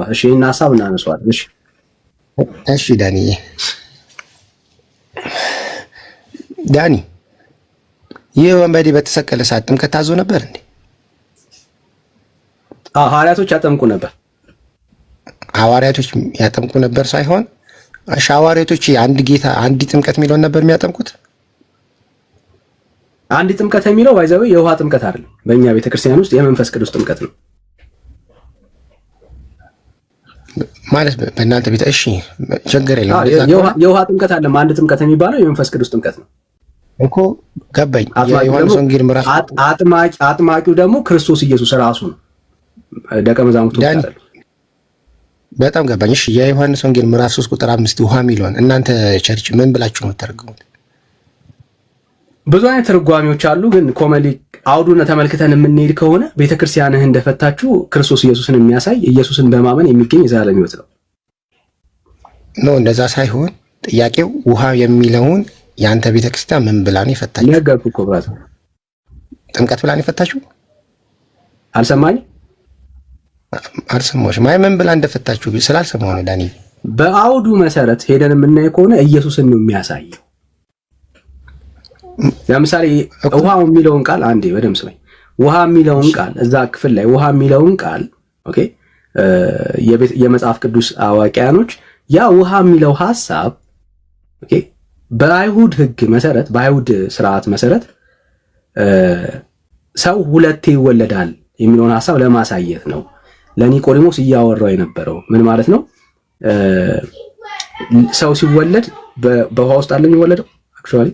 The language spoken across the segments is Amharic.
እሺ እና ሐሳብ እናነሳዋለን። እሺ ዳኒ ይህ ወንበዴ በተሰቀለ ሰዓት ጥምቀት ታዞ ነበር እንዴ? ሐዋርያቶች ያጠምቁ ነበር። ሐዋርያቶች ያጠምቁ ነበር ሳይሆን ሐዋርያቶች አንድ ጌታ አንድ ጥምቀት የሚለውን ነበር የሚያጠምቁት። አንድ ጥምቀት የሚለው ባይዘው የውሃ ጥምቀት አይደለም። በእኛ ቤተክርስቲያን ውስጥ የመንፈስ ቅዱስ ጥምቀት ነው ማለት በእናንተ ቤት። እሺ ችግር የለም። የውሃ ጥምቀት አለ። አንድ ጥምቀት የሚባለው የመንፈስ ቅዱስ ጥምቀት ነው እኮ ገባኝ። ዮሐንስ ወንጌል ምዕራፍ አጥማቂው ደግሞ ክርስቶስ ኢየሱስ ራሱ ነው። ደቀ መዛሙርቱ አይደለም። በጣም ገባኝ። እሺ የዮሐንስ ወንጌል ምዕራፍ 3 ቁጥር 5 ውሃ የሚለውን እናንተ ቸርች ምን ብላችሁ ነው የምትተረጉሙት? ብዙ አይነት ትርጓሜዎች አሉ። ግን ኮመሊ አውዱን ተመልክተን የምንሄድ ከሆነ ቤተክርስቲያንህ እንደፈታችሁ ክርስቶስ ኢየሱስን የሚያሳይ ኢየሱስን በማመን የሚገኝ የዘላለም ሕይወት ነው። እንደዛ ሳይሆን ጥያቄው ውሃ የሚለውን ያንተ ቤተክርስቲያን ምን ብላ ነው የፈታችሁ? ነገርኩህ እኮ ብራዘር። ጥምቀት ብላ ነው የፈታችሁ? አልሰማኝም። ምን ብላ እንደፈታችሁ ስላልሰማሁ ነው ዳኒ። በአውዱ መሰረት ሄደን የምናየው ከሆነ ኢየሱስን ነው የሚያሳየው። ለምሳሌ ውሃ የሚለውን ቃል አንዴ በደምብ ስማኝ። ውሃ የሚለውን ቃል እዛ ክፍል ላይ ውሃ የሚለውን ቃል ኦኬ፣ የመጽሐፍ ቅዱስ አዋቂያኖች ያ ውሃ የሚለው ሐሳብ ኦኬ፣ በአይሁድ ሕግ መሰረት በአይሁድ ስርዓት መሰረት ሰው ሁለቴ ይወለዳል የሚለውን ሐሳብ ለማሳየት ነው ለኒቆዲሞስ እያወራው የነበረው። ምን ማለት ነው? ሰው ሲወለድ በውሃ ውስጥ አለ የሚወለደው አክቹአሊ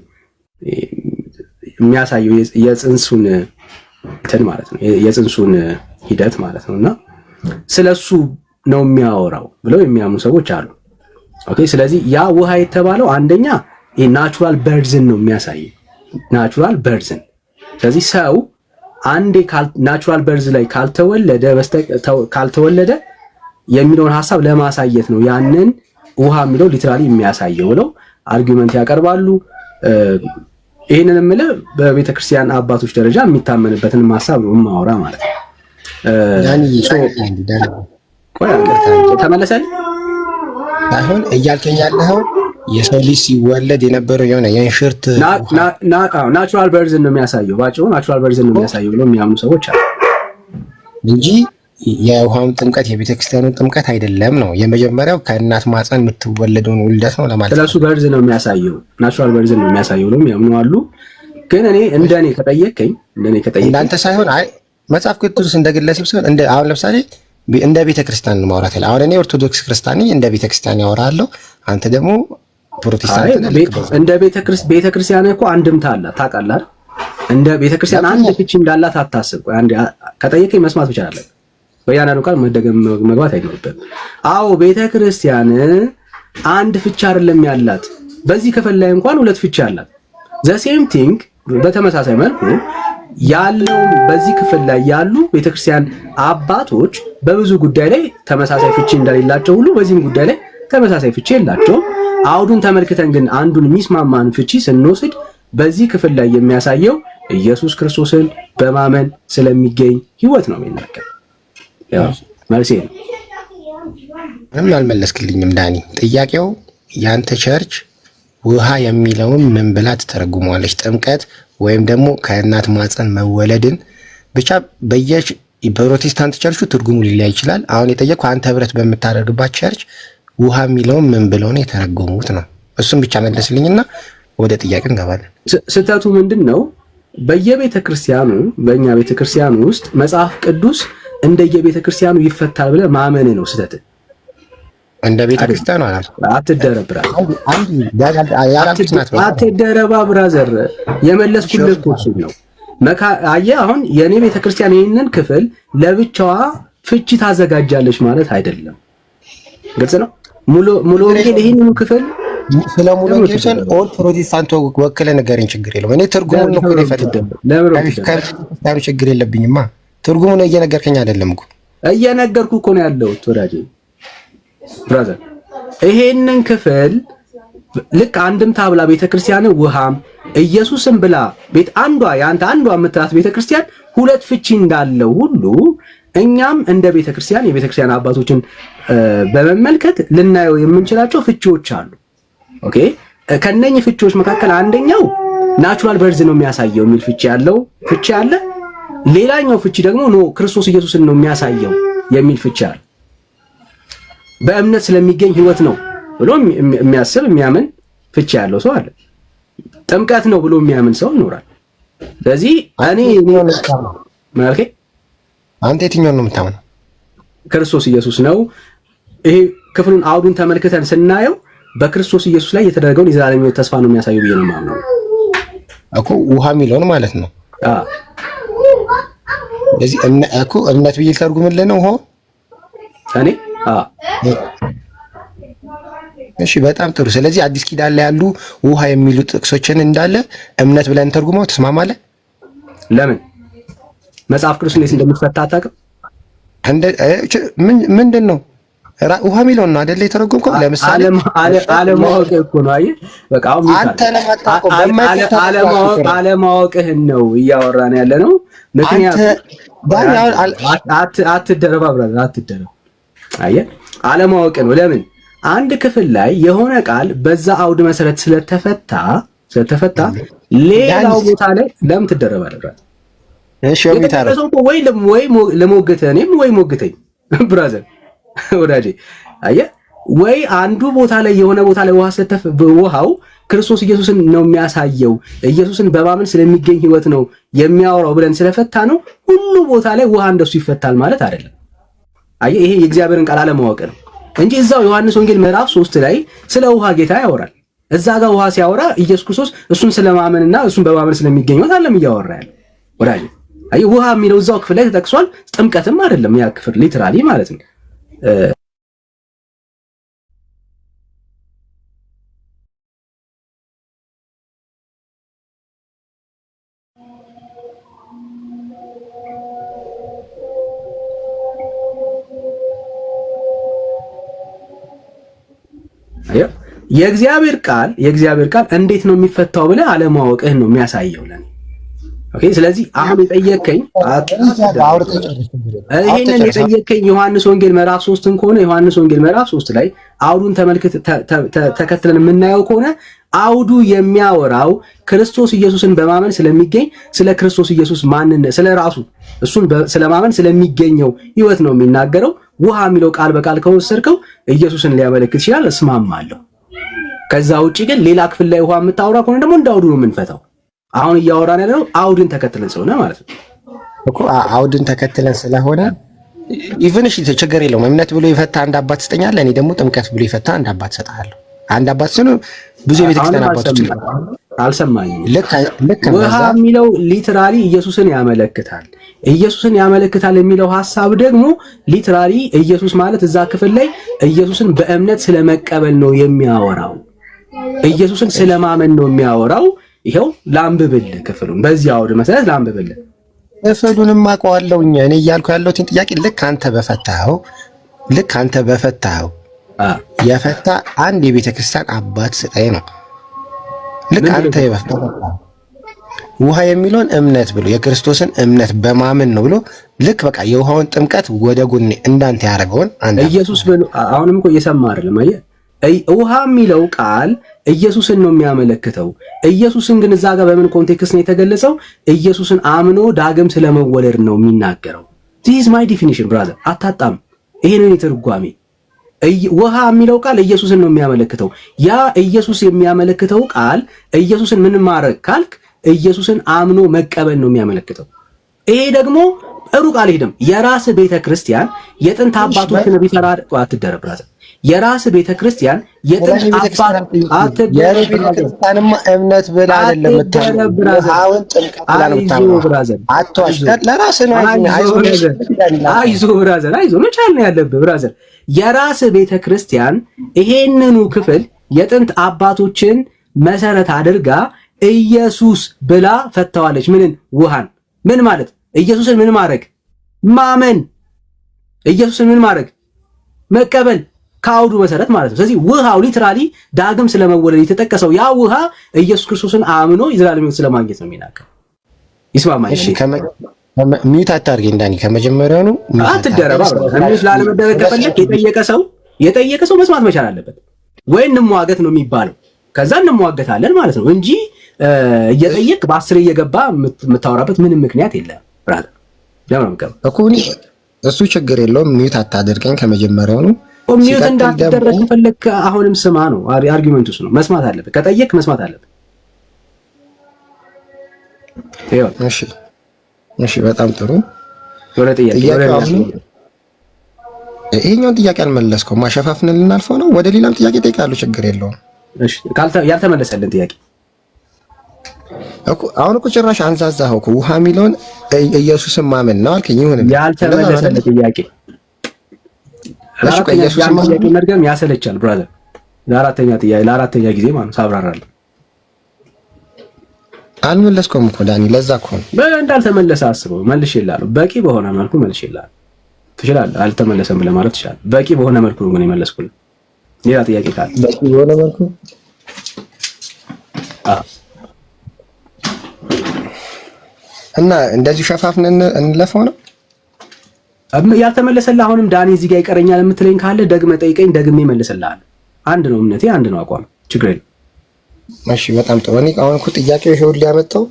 የሚያሳየው የጽንሱን እንትን ማለት ነው፣ የጽንሱን ሂደት ማለት ነውና ስለሱ ነው የሚያወራው ብለው የሚያምኑ ሰዎች አሉ። ኦኬ፣ ስለዚህ ያ ውሃ የተባለው አንደኛ ናቹራል በርዝን ነው የሚያሳየው፣ ናቹራል በርዝን። ስለዚህ ሰው አንዴ ናቹራል በርዝ ላይ ካልተወለደ የሚለውን ሐሳብ ለማሳየት ነው ያንን ውሃ የሚለው ሊትራሊ የሚያሳየው ብለው አርጊውመንት ያቀርባሉ። ይሄንን የምልህ በቤተ ክርስቲያን አባቶች ደረጃ የሚታመንበትን ሐሳብ ነው የማወራ ማለት ነው። ተመለሰልኝ አሁን እያልከኝ ያለኸው የሰው ልጅ ሲወለድ የነበረው የሆነ የእንሽርት ናቹራል በርዝን ነው የሚያሳየው፣ ባጭሩ ናቹራል በርዝን ነው የሚያሳየው ብለው የሚያምኑ ሰዎች አሉ እንጂ የውሃውን ጥምቀት የቤተ ክርስቲያኑን ጥምቀት አይደለም ነው። የመጀመሪያው ከእናት ማፀን የምትወለደውን ውልደት ነው ለማለት ነው። ስለሱ በርዝ ነው የሚያሳየው፣ ናቹራል በርዝን ነው የሚያሳየው ብለው የሚያምኑ አሉ። ግን እንደኔ ከጠየቀኝ እንዳንተ ሳይሆን አይ መጽሐፍ ቅዱስ እንደግለሰብ ሳይሆን አሁን ለምሳሌ እንደ ቤተ ክርስቲያን ነው ማውራት ያለ። አሁን እኔ ኦርቶዶክስ ክርስቲያን ነኝ፣ እንደ ቤተ ክርስቲያን ያወራለሁ። አንተ ደግሞ ፕሮቴስታንት ነህ። እንደ ቤተ ክርስቲያን እኮ አንድምታ አላት ታውቃለህ። እንደ ቤተ ክርስቲያን አንድ ፍቺ እንዳላት አታስብ። አንድ ከጠየቀኝ መስማት ብቻ አለ። በያናኑ ቃል መደገም መግባት አይኖርብህም። አዎ ቤተ ክርስቲያን አንድ ፍቺ አይደለም ያላት፣ በዚህ ክፍል ላይ እንኳን ሁለት ፍቺ አላት። ዘ ሴም ቲንግ በተመሳሳይ መልኩ ያለው በዚህ ክፍል ላይ ያሉ ቤተክርስቲያን አባቶች በብዙ ጉዳይ ላይ ተመሳሳይ ፍቺ እንደሌላቸው ሁሉ በዚህም ጉዳይ ላይ ተመሳሳይ ፍቺ የላቸው። አውዱን ተመልክተን ግን አንዱን የሚስማማን ፍቺ ስንወስድ በዚህ ክፍል ላይ የሚያሳየው ኢየሱስ ክርስቶስን በማመን ስለሚገኝ ሕይወት ነው የሚናገር። ያው መልሴ ነው። ምንም አልመለስክልኝም ዳኒ። ጥያቄው ያንተ ቸርች ውሃ የሚለውን ምን ብላ ትተረጉመዋለች? ጥምቀት ወይም ደግሞ ከእናት ማፀን መወለድን ብቻ በፕሮቴስታንት ቸርቹ ትርጉሙ ሊለያይ ይችላል። አሁን የጠየቅኩህ አንተ ህብረት በምታደርግባት ቸርች ውሃ የሚለውን ምን ብለው ነው የተረጎሙት ነው። እሱም ብቻ መለስልኝና ወደ ጥያቄ እንገባለን። ስህተቱ ምንድን ነው? በየቤተ ክርስቲያኑ በእኛ ቤተ ክርስቲያኑ ውስጥ መጽሐፍ ቅዱስ እንደየቤተ ክርስቲያኑ ይፈታል ብለህ ማመን ነው ስህተት። እንደ ቤተ ክርስቲያኑ አትደረባ ብራዘር፣ የመለስኩልህ እኮ እሱን ነው። አየህ አሁን የኔ ቤተ ክርስቲያን ይህንን ክፍል ለብቻዋ ፍቺ ታዘጋጃለች ማለት አይደለም። ግልጽ ነው። ሙሉ ወንጌል ይህንን ክፍል ስለ ሙሉ ወንጌል ኦል ፕሮቴስታንት ወክለህ ንገረኝ፣ ችግር የለውም። እኔ ትርጉሙን ነው ከፈተደም ችግር የለብኝማ። ትርጉሙን እየነገርከኝ አይደለም እኮ እየነገርኩ እኮ ነው ያለሁት ወዳጄ ብራዘር። ይሄንን ክፍል ልክ አንድምታ ብላ ቤተክርስቲያን ውሃም ኢየሱስን ብላ ቤት አንዷ ያንተ አንዷ የምትላት ቤተክርስቲያን ሁለት ፍቺ እንዳለው ሁሉ እኛም እንደ ቤተክርስቲያን የቤተክርስቲያን አባቶችን በመመልከት ልናየው የምንችላቸው ፍቺዎች አሉ። ኦኬ ከነኚህ ፍቺዎች መካከል አንደኛው ናቹራል በርዝ ነው የሚያሳየው የሚል ፍቺ ያለው ፍቺ አለ። ሌላኛው ፍቺ ደግሞ ኖ ክርስቶስ ኢየሱስን ነው የሚያሳየው የሚል ፍቺ አለ። በእምነት ስለሚገኝ ህይወት ነው ብሎ የሚያስብ የሚያምን ፍቺ ያለው ሰው አለ። ጥምቀት ነው ብሎ የሚያምን ሰው ይኖራል። ስለዚህ እኔ ማለት አንተ የትኛውን ነው የምታምነው? ክርስቶስ ኢየሱስ ነው። ይሄ ክፍሉን አውዱን ተመልክተን ስናየው በክርስቶስ ኢየሱስ ላይ የተደረገውን የዘላለም ሕይወት ተስፋ ነው የሚያሳየው ብዬ ነው የማምነው እኮ ውሃ የሚለውን ማለት ነው። ስለዚህ እኮ እምነት ብዬ ልተርጉምልህ ነው ውሃ እኔ እሺ በጣም ጥሩ። ስለዚህ አዲስ ኪዳን ላይ ያሉ ውሃ የሚሉ ጥቅሶችን እንዳለ እምነት ብለን ተርጉመው ትስማማለህ? ለምን መጽሐፍ ቅዱስ እንዴት እንደምትፈታ አታውቅም? ምንድን ነው ውሃ የሚለውን ነው አይደል የተረጎምከው? ለምሳሌ አለማወቅ እኮ ነው። አየህ በቃ አሁን አንተ ለማታውቀው አለማወቅህን ነው እያወራን ያለ ነው። ምክንያቱም አትደረባ ብራዘር አትደረባ። አየህ አለማወቅ ነው። ለምን አንድ ክፍል ላይ የሆነ ቃል በዛ አውድ መሰረት ስለተፈታ ሌላው ቦታ ላይ ለምን ትደረባለህ? እሺ ወይ ለሞግተህ እኔም ወይ ሞግተኝ ብራዘር ወዳጄ አየህ ወይ አንዱ ቦታ ላይ የሆነ ቦታ ላይ ውሃው ክርስቶስ ኢየሱስን ነው የሚያሳየው ኢየሱስን በማመን ስለሚገኝ ህይወት ነው የሚያወራው ብለን ስለፈታ ነው ሁሉ ቦታ ላይ ውሃ እንደሱ ይፈታል ማለት አይደለም። አየህ ይሄ የእግዚአብሔርን ቃል አለማወቅ ነው እንጂ እዛው ዮሐንስ ወንጌል ምዕራፍ 3 ላይ ስለ ውሃ ጌታ ያወራል። እዛ ጋር ውሃ ሲያወራ ኢየሱስ ክርስቶስ እሱን ስለማመንና እሱን በማመን ስለሚገኝ ህይወት አለም እያወራ ያለው ወዳጄ። አየህ ውሃ የሚለው እዛው ክፍል ላይ ተጠቅሷል። ጥምቀትም አይደለም ያ ክፍል ሊትራሊ ማለት ነው። የእግዚአብሔር ቃል እንዴት ነው የሚፈታው ብለህ አለማወቅህን ነው የሚያሳየው ለኔ። ኦኬ ስለዚህ አሁን የጠየቀኝ ይሄንን የጠየቀኝ ዮሐንስ ወንጌል ምዕራፍ 3 ከሆነ ዮሐንስ ወንጌል ምዕራፍ 3 ላይ አውዱን ተከትለን የምናየው ከሆነ አውዱ የሚያወራው ክርስቶስ ኢየሱስን በማመን ስለሚገኝ ስለ ክርስቶስ ኢየሱስ ማንነት ስለራሱ እሱን ስለማመን ስለሚገኘው ህይወት ነው የሚናገረው። ውሃ የሚለው ቃል በቃል ከወሰድከው ኢየሱስን ሊያመለክት ይችላል፣ እስማማለሁ። ከዛ ውጪ ግን ሌላ ክፍል ላይ ውሃ የምታወራ ከሆነ ደግሞ እንደ አውዱ ነው የምንፈታው። አሁን እያወራን ያለው አውድን ተከትለን ስለሆነ ማለት ነው እኮ አውድን ተከትለን ስለሆነ ኢቭን እሺ ችግር የለውም። እምነት ብሎ ይፈታ አንድ አባት ትሰጠኛለህ፣ እኔ ደግሞ ጥምቀት ብሎ ይፈታ አንድ አባት እሰጥሃለሁ። አንድ አባት ስለ ብዙ የቤተክርስቲያን አባቶች አልሰማኝም። ልክ ውሃ የሚለው ሊትራሊ ኢየሱስን ያመለክታል። ኢየሱስን ያመለክታል የሚለው ሐሳብ ደግሞ ሊትራሊ ኢየሱስ ማለት እዛ ክፍል ላይ ኢየሱስን በእምነት ስለመቀበል ነው የሚያወራው። ኢየሱስን ስለማመን ነው የሚያወራው። ይሄው ላንብብልህ ክፍሉን በዚህ አውድ መሰረት ላንብብልህ። ክፍሉንም አውቀዋለሁኝ እኔ እያልኩ ያለሁትን ጥያቄ ልክ አንተ በፈታኸው የፈታ አንድ የቤተ ክርስቲያን አባት ስጠኝ ነው። ልክ አንተ የፈታኸው ውሃ የሚለውን እምነት ብሎ የክርስቶስን እምነት በማመን ነው ብሎ ልክ በቃ የውሃውን ጥምቀት ወደ ጎኔ እንዳንተ ያደረገውን አንድ ኢየሱስ ብሎ አሁንም እኮ እየሰማ አይደለም። አየህ ውሃ የሚለው ቃል ኢየሱስን ነው የሚያመለክተው። ኢየሱስን ግን እዛ ጋር በምን ኮንቴክስት ነው የተገለጸው? ኢየሱስን አምኖ ዳግም ስለመወለድ ነው የሚናገረው። this is my definition brother አታጣም። ይሄ ነው የትርጓሜ። ውሃ የሚለው ቃል ኢየሱስን ነው የሚያመለክተው። ያ ኢየሱስ የሚያመለክተው ቃል ኢየሱስን ምን ማድረግ ካልክ ኢየሱስን አምኖ መቀበል ነው የሚያመለክተው። ይሄ ደግሞ ሩቅ አልሄድም። የራስ ቤተክርስቲያን የጥንት አባቶችን ቢፈራ አትደረብ ብራዘር። የራስ ቤተክርስቲያን የጥንት አባት የቤተክርስቲያንማ እምነት ብላ አይደለም ብራዘር። አሁን ጥምቀት ብላ ነው ብራዘር። አትዋሽ ለራስ ነው። አይዞህ ብራዘር አይዞህ መቻል ነው ያለብህ ብራዘር። የራስ ቤተክርስቲያን ይሄንኑ ክፍል የጥንት አባቶችን መሰረት አድርጋ ኢየሱስ ብላ ፈታዋለች። ምንን? ውሃን። ምን ማለት ኢየሱስን ምን ማድረግ? ማመን። ኢየሱስን ምን ማድረግ? መቀበል ከአውዱ መሰረት ማለት ነው። ስለዚህ ውሃው ሊትራሊ ዳግም ስለመወለድ የተጠቀሰው ያ ውሃ ኢየሱስ ክርስቶስን አምኖ የዘላለም ሕይወት ስለማግኘት ነው የሚናገረው። ይስማማል? ሚዩት አታርጊ እንዳኒ ከመጀመሪያውኑ አትደረባ። ሚዩት ላለመደረግ ከፈለክ የጠየቀ ሰው መስማት መቻል አለበት። ወይ እንሟገት ነው የሚባለው፣ ከዛ እንሟገታለን ማለት ነው እንጂ እየጠየቅ በአስር እየገባ የምታወራበት ምንም ምክንያት የለም። ብራዘር እኮ እሱ ችግር የለውም። ሚዩት አታደርገኝ ከመጀመሪያውኑ። ሚዩት እንዳትደረግ ከፈለክ አሁንም ስማ ነው አርጊመንቱ እሱ ነው። መስማት አለበት፣ ከጠየቅ መስማት አለበት። እሺ በጣም ጥሩ። ወደ ጥያቄ ይሄኛውን ጥያቄ አልመለስከው፣ ማሸፋፍነን ልናልፈው ነው። ወደ ሌላም ጥያቄ ጠይቃለሁ፣ ችግር የለውም። እሺ ያልተመለሰልን ጥያቄ እኮ አሁን እኮ ጭራሽ አንዛዛኸው እኮ ውሃ የሚለውን ኢየሱስን ማመን ነው አልከኝ። ይሁን ያልተመለሰልን ጥያቄ ጥያቄ መድገም ያሰለቻል ብራዘር። ለአራተኛ ጊዜ ማለት ሳብራራለሁ። አልመለስከውም እኮ ዳኒ፣ ለዛ እኮ ነው እንዳልተመለሰ አስበው። መልሼልሃለሁ፣ በቂ በሆነ መልኩ መልሼልሃለሁ። ትችላለህ፣ አልተመለሰም ብለህ ማለት ትችላለህ። በቂ በሆነ መልኩ ነው ግን የመለስኩልህ። ሌላ ጥያቄ ካለ በቂ በሆነ መልኩ እና እንደዚህ ሸፋፍነን እንለፈው ነው ያልተመለሰልህ። አሁንም ዳኒ እዚህ ጋር ይቀረኛል የምትለኝ ካለ ደግመህ ጠይቀኝ፣ ደግሜ እመልስልሃለሁ። አንድ ነው እምነቴ፣ አንድ ነው አቋም፣ ችግር የለም። እሺ በጣም ጥሩ። እኔ አሁን እኮ ጥያቄው ይሄውን ሊያመጣው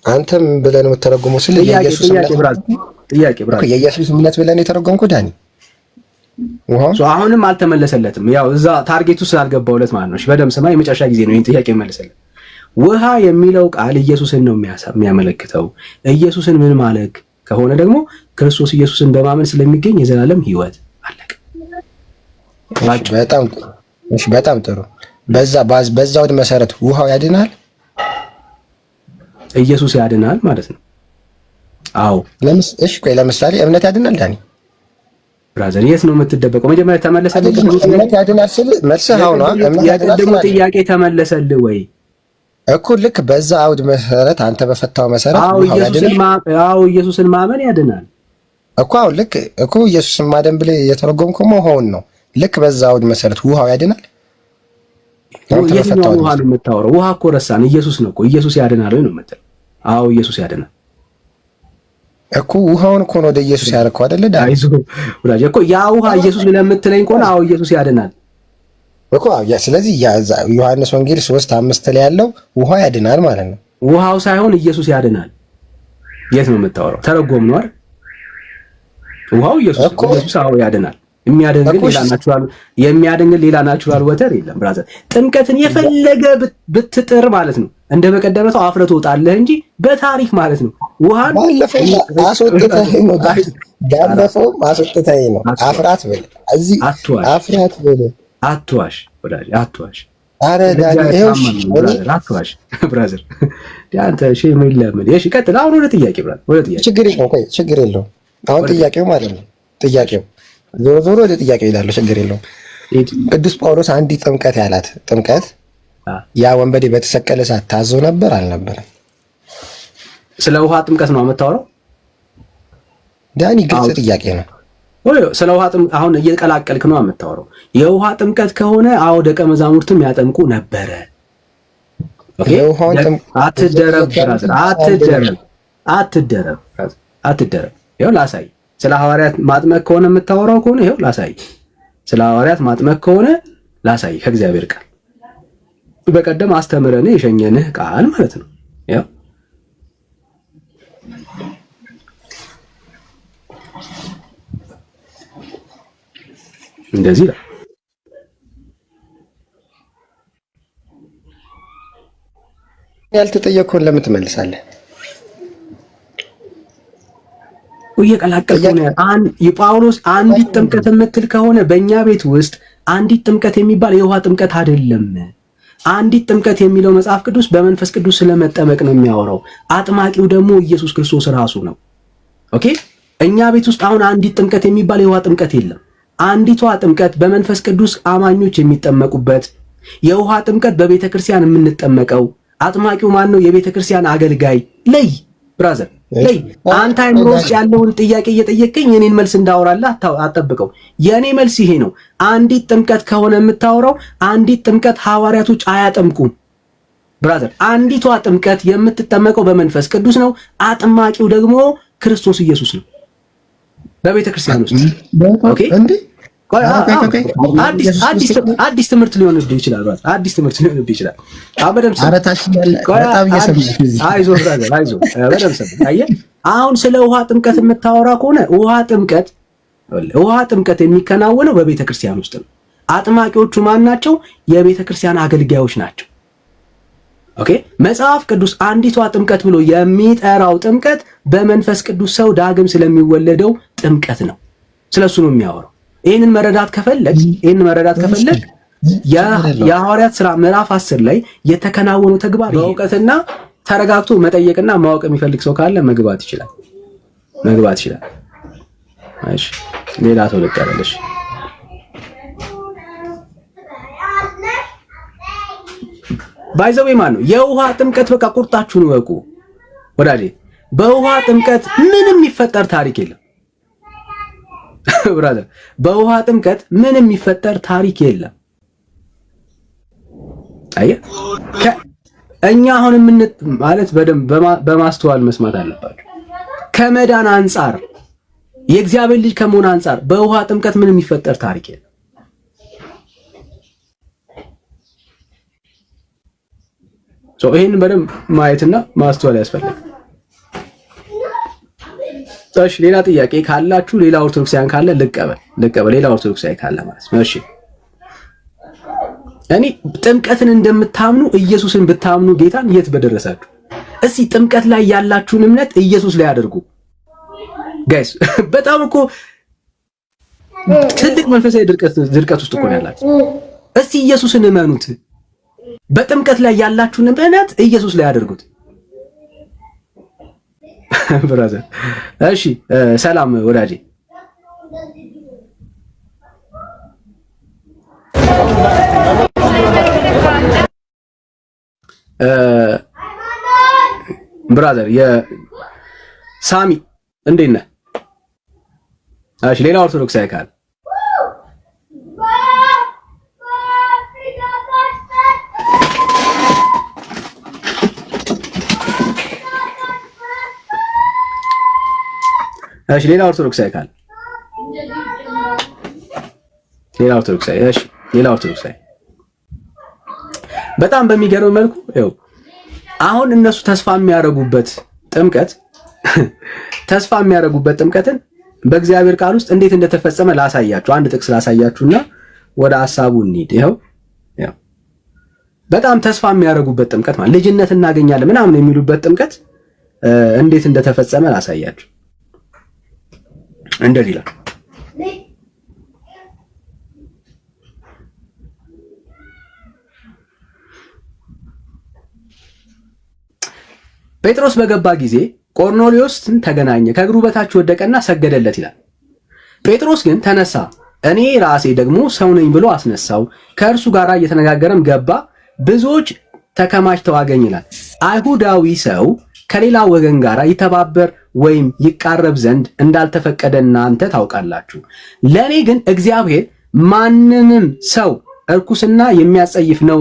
አንተም ብለን የምትተረጉመው ስለ የኢየሱስ እምነት ብለን የተረጎምኩ ዳኒ አሁንም አልተመለሰለትም። ያው እዛ ታርጌቱ ስላልገባውለት ማለት ነው። እሺ በደምብ ስማ፣ የመጨረሻ ጊዜ ነው ይሄን ጥያቄ መልሰለት። ውሃ የሚለው ቃል ኢየሱስን ነው የሚያመለክተው። ኢየሱስን ምን ማለት ከሆነ ደግሞ ክርስቶስ ኢየሱስን በማመን ስለሚገኝ የዘላለም ሕይወት አለቀ። በጣም ጥሩ። በዛው መሰረት ውሃው ያድናል፣ ኢየሱስ ያድናል ማለት ነው። አዎ እሺ ቆይ ለምሳሌ እምነት ያድናል ዳኒ ብራዘር፣ የት ነው የምትደበቀው? መጀመሪያ ተመለሰልህ። እምነት ያድናል ስል መልስህ አሁን የቀደሙ ጥያቄ ተመለሰልህ ወይ እኮ? ልክ በዛ አውድ መሰረት አንተ በፈታው መሰረት ኢየሱስን ማመን ያድናል እኮ። አሁን ልክ እኮ ኢየሱስን ማደን ብለህ የተረጎምከው መሆን ነው። ልክ በዛ አውድ መሰረት ውሃው ያድናል። የትኛው ውሃ ነው የምታወራው? ውሃ እኮ ረሳን። ኢየሱስ ነው እኮ። ኢየሱስ ያድናል ወይ ነው የምትለው? አዎ ኢየሱስ ያድናል እኮ። ውሃውን እኮ ነው ወደ ኢየሱስ ያደረከው አይደለ? አይዞህ ወዳጅ እኮ ያ ውሃ ኢየሱስ ለምትለኝ ከሆነ አዎ ኢየሱስ ያድናል እኮ። ስለዚህ ዮሐንስ ወንጌል 3:5 ላይ ያለው ውሃ ያድናል ማለት ነው። ውሃው ሳይሆን ኢየሱስ ያድናል። የት ነው የምታወራው? ተረጎም ነው አይደል? ውሃው ኢየሱስ አዎ ያድናል። የሚያደንግን ሌላ ናቹራል ወተር የለም ብራዘር። ጥምቀትን የፈለገ ብትጥር ማለት ነው እንደ በቀደመው አፍረህ ትወጣለህ እንጂ በታሪክ ማለት ነው ውሃን ባለፈው አስወጥተኸኝ ነው። አፍራት በል እዚህ አፍራት በል። አትዋሽ ወዳጅ አትዋሽ። አረ ዳኒ ይኸውሽ አትዋሽ ብራዘር። አንተ እሺ ምን ለምን? እሺ ቀጥል። አሁን ወደ ጥያቄ ብራዘር፣ ወደ ጥያቄ። ችግር የለውም። አሁን ጥያቄው ማለት ነው ጥያቄው ዞሮ ወደ ጥያቄው ይላል። ችግር የለውም። ቅዱስ ጳውሎስ አንዲት ጥምቀት ያላት ጥምቀት ያ ወንበዴ በተሰቀለ ሰዓት ታዞ ነበር አልነበረም? ስለ ውሃ ጥምቀት ነው የምታወራው ዳኒ? ግልጽ ጥያቄ ነው። ስለ ውሃ ጥምቀት አሁን እየቀላቀልክ ነው የምታወራው። የውሃ ጥምቀት ከሆነ አዎ ደቀ መዛሙርትም ያጠምቁ ነበረ። ኦኬ አትደረብ ብራዘር፣ አትደረብ። ይኸው ላሳይ። ስለ ሐዋርያት ማጥመቅ ከሆነ የምታወራው ከሆነ ይኸው ላሳይ። ስለ ሐዋርያት ማጥመቅ ከሆነ ላሳይ ከእግዚአብሔር ቃል በቀደም አስተምረን የሸኘንህ ቃል ማለት ነው። ያው እንደዚህ ነው። ያልተጠየቅኩህን ለምን ትመልሳለህ? እየቀላቀልኩ ነው። የጳውሎስ አንዲት ጥምቀት የምትል ከሆነ በእኛ ቤት ውስጥ አንዲት ጥምቀት የሚባል የውሃ ጥምቀት አይደለም። አንዲት ጥምቀት የሚለው መጽሐፍ ቅዱስ በመንፈስ ቅዱስ ስለመጠመቅ ነው የሚያወራው። አጥማቂው ደግሞ ኢየሱስ ክርስቶስ ራሱ ነው። ኦኬ፣ እኛ ቤት ውስጥ አሁን አንዲት ጥምቀት የሚባል የውሃ ጥምቀት የለም። አንዲቷ ጥምቀት በመንፈስ ቅዱስ አማኞች የሚጠመቁበት የውሃ ጥምቀት በቤተ ክርስቲያን የምንጠመቀው አጥማቂው ማን ነው? የቤተ ክርስቲያን አገልጋይ። ለይ ብራዘር ለይ። አንተ አይምሮ ውስጥ ያለውን ጥያቄ እየጠየቀኝ የኔን መልስ እንዳወራለህ አጠብቀው። የኔ መልስ ይሄ ነው። አንዲት ጥምቀት ከሆነ የምታወራው አንዲት ጥምቀት ሐዋርያቶች አያጠምቁም ብራዘር። አንዲቷ ጥምቀት የምትጠመቀው በመንፈስ ቅዱስ ነው። አጥማቂው ደግሞ ክርስቶስ ኢየሱስ ነው በቤተ ክርስቲያን ውስጥ። ኦኬ እንዴ አዲስ ትምህርት ሊሆንብህ ይችላል። አዲስ ትምህርት ሊሆንብህ ይችላል። በደምብ አሁን ስለ ውሃ ጥምቀት የምታወራ ከሆነ ውሃ ጥምቀት የሚከናወነው በቤተ ክርስቲያን ውስጥ ነው። አጥማቂዎቹ ማን ናቸው? የቤተ ክርስቲያን አገልጋዮች ናቸው። ኦኬ መጽሐፍ ቅዱስ አንዲቷ ጥምቀት ብሎ የሚጠራው ጥምቀት በመንፈስ ቅዱስ ሰው ዳግም ስለሚወለደው ጥምቀት ነው። ስለሱ ነው የሚያወራው። ይህንን መረዳት ከፈለግ የሐዋርያት ሥራ ምዕራፍ 10 ላይ የተከናወኑ ተግባር በእውቀትና ተረጋግቶ መጠየቅና ማወቅ የሚፈልግ ሰው ካለ መግባት ይችላል። እሺ ሌላ ሰው ልቀበልሽ። ባይዘው ማን ነው የውሃ ጥምቀት? በቃ ቁርጣችሁን ወቁ ወዳጄ። በውሃ ጥምቀት ምንም የሚፈጠር ታሪክ የለም ብራዘር። በውሃ ጥምቀት ምንም የሚፈጠር ታሪክ የለም። አየህ እኛ አሁን ማለት በደንብ በማስተዋል መስማት አለባችሁ። ከመዳን አንጻር የእግዚአብሔር ልጅ ከመሆን አንጻር በውሃ ጥምቀት ምንም የሚፈጠር ታሪክ የለም። ይህን በደንብ ማየትና ማስተዋል ያስፈልጋል። እሺ ሌላ ጥያቄ ካላችሁ ሌላ ኦርቶዶክሳውያን ካለ ልቀበል። ሌላ ኦርቶዶክሳዊ ካለ ማለት ነው። እሺ እኔ ጥምቀትን እንደምታምኑ ኢየሱስን ብታምኑ ጌታን የት በደረሳችሁ? እስቲ ጥምቀት ላይ ያላችሁን እምነት ኢየሱስ ላይ አድርጉ ጋይስ። በጣም እኮ ትልቅ መንፈሳዊ ድርቀት ውስጥ እኮ ነው ያላችሁ። እስቲ ኢየሱስን እመኑት። በጥምቀት ላይ ያላችሁን እምነት ኢየሱስ ላይ አድርጉት ብራዘር። እሺ ሰላም ወዳጄ። ብራዘር የሳሚ እንዴት ነህ? እሺ ሌላ ኦርቶዶክሳዊ ካለ እሺ ሌላ ኦርቶዶክሳዊ ካለ ሌላ ኦርቶዶክሳዊ በጣም በሚገርም መልኩ ይኸው አሁን እነሱ ተስፋ የሚያደርጉበት ጥምቀትን በእግዚአብሔር ቃል ውስጥ እንዴት እንደተፈጸመ ላሳያችሁ። አንድ ጥቅስ ላሳያችሁና ወደ ሐሳቡ እንሂድ። ይኸው በጣም ተስፋ የሚያደርጉበት ጥምቀት ማለት ልጅነት እናገኛለን ምናምን የሚሉበት ጥምቀት እንዴት እንደተፈጸመ ላሳያችሁ። እንደዚህ ይላል። ጴጥሮስ በገባ ጊዜ ቆርኔሌዎስን ተገናኘ፣ ከእግሩ በታች ወደቀና ሰገደለት ይላል። ጴጥሮስ ግን ተነሳ፣ እኔ ራሴ ደግሞ ሰው ነኝ ብሎ አስነሳው። ከእርሱ ጋር እየተነጋገረም ገባ። ብዙዎች ተከማችተው አገኝ ይላል። አይሁዳዊ ሰው ከሌላ ወገን ጋር ይተባበር ወይም ይቃረብ ዘንድ እንዳልተፈቀደ እናንተ ታውቃላችሁ። ለእኔ ግን እግዚአብሔር ማንንም ሰው እርኩስና የሚያጸይፍ ነው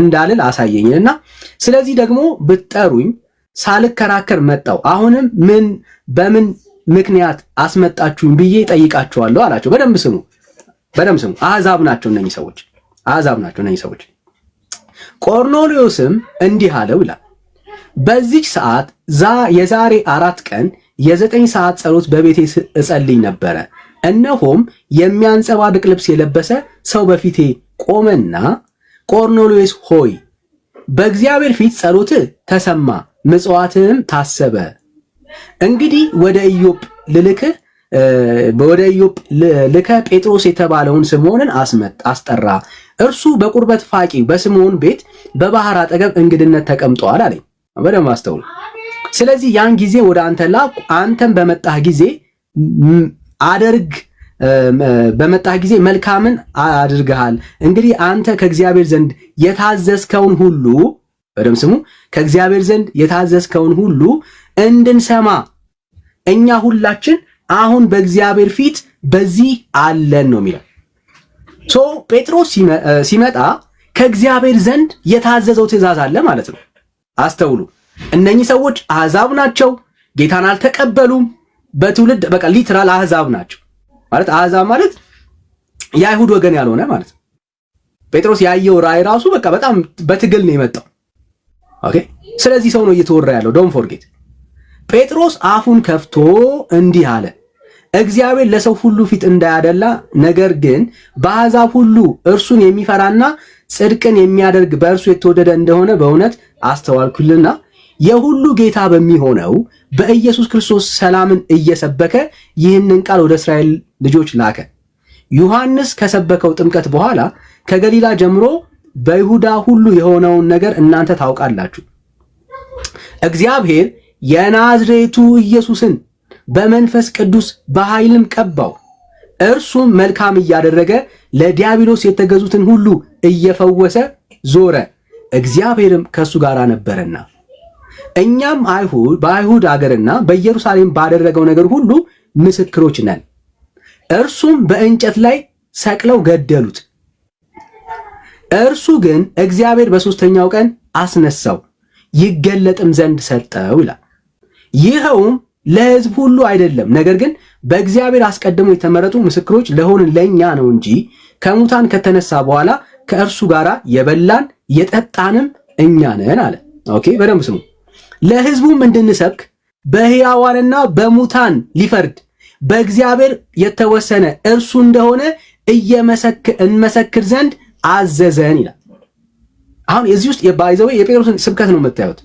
እንዳልል አሳየኝና ስለዚህ ደግሞ ብትጠሩኝ ሳልከራከር መጣው። አሁንም በምን ምክንያት አስመጣችሁኝ ብዬ ጠይቃችኋለሁ አላቸው። በደንብ ስሙ። አሕዛብ ናቸው እነኚህ ሰዎች። ቆርኔሌዎስም እንዲህ አለው ይላል፣ በዚች ሰዓት የዛሬ 4 ቀን የ9 ሰዓት ጸሎት በቤቴ እጸልይ ነበረ። እነሆም የሚያንጸባርቅ ልብስ የለበሰ ሰው በፊቴ ቆመና ቆርኔሌዎስ ሆይ በእግዚአብሔር ፊት ጸሎትህ ተሰማ፣ ምጽዋትህም ታሰበ። እንግዲህ ወደ ኢዮጵ ልከህ ጴጥሮስ የተባለውን ስምዖንን አስጠራ። እርሱ በቁርበት ፋቂ በስምዖን ቤት በባህር አጠገብ እንግድነት ተቀምጧል አለኝ። በደንብ አስተውሉ። ስለዚህ ያን ጊዜ ወደ አንተ ላኩ። አንተም በመጣህ ጊዜ መልካምን አድርገሃል። እንግዲህ አንተ ከእግዚአብሔር ዘንድ የታዘዝከውን ሁሉ በደምብ ስሙ፣ ከእግዚአብሔር ዘንድ የታዘዝከውን ሁሉ እንድንሰማ እኛ ሁላችን አሁን በእግዚአብሔር ፊት በዚህ አለን ነው የሚለው። ጴጥሮስ ሲመጣ ከእግዚአብሔር ዘንድ የታዘዘው ትእዛዝ አለ ማለት ነው። አስተውሉ። እነኚህ ሰዎች አሕዛብ ናቸው። ጌታን አልተቀበሉም። በትውልድ በቃ ሊትራል አህዛብ ናቸው ማለት አህዛብ ማለት የአይሁድ ወገን ያልሆነ ማለት ነው። ጴጥሮስ ያየው ራእይ ራሱ በቃ በጣም በትግል ነው የመጣው። ኦኬ ስለዚህ ሰው ነው እየተወራ ያለው። ዶንት ፎርጌት ጴጥሮስ አፉን ከፍቶ እንዲህ አለ፣ እግዚአብሔር ለሰው ሁሉ ፊት እንዳያደላ ነገር ግን በአሕዛብ ሁሉ እርሱን የሚፈራና ጽድቅን የሚያደርግ በእርሱ የተወደደ እንደሆነ በእውነት አስተዋልኩልና የሁሉ ጌታ በሚሆነው በኢየሱስ ክርስቶስ ሰላምን እየሰበከ ይህንን ቃል ወደ እስራኤል ልጆች ላከ። ዮሐንስ ከሰበከው ጥምቀት በኋላ ከገሊላ ጀምሮ በይሁዳ ሁሉ የሆነውን ነገር እናንተ ታውቃላችሁ። እግዚአብሔር የናዝሬቱ ኢየሱስን በመንፈስ ቅዱስ በኃይልም ቀባው። እርሱም መልካም እያደረገ ለዲያብሎስ የተገዙትን ሁሉ እየፈወሰ ዞረ፣ እግዚአብሔርም ከእሱ ጋር ነበረና። እኛም በአይሁድ አገርና በኢየሩሳሌም ባደረገው ነገር ሁሉ ምስክሮች ነን። እርሱም በእንጨት ላይ ሰቅለው ገደሉት። እርሱ ግን እግዚአብሔር በሦስተኛው ቀን አስነሳው፣ ይገለጥም ዘንድ ሰጠው ይላል። ይኸውም ለሕዝብ ሁሉ አይደለም፣ ነገር ግን በእግዚአብሔር አስቀድሞ የተመረጡ ምስክሮች ለሆንን ለእኛ ነው እንጂ ከሙታን ከተነሳ በኋላ ከእርሱ ጋር የበላን የጠጣንም እኛ ነን አለ። ኦኬ በደንብ ስሙ። ለሕዝቡም እንድንሰብክ በሕያዋንና በሙታን ሊፈርድ በእግዚአብሔር የተወሰነ እርሱ እንደሆነ እንመሰክር ዘንድ አዘዘን ይላል። አሁን እዚህ ውስጥ የጴጥሮስን ስብከት ነው የምታዩት።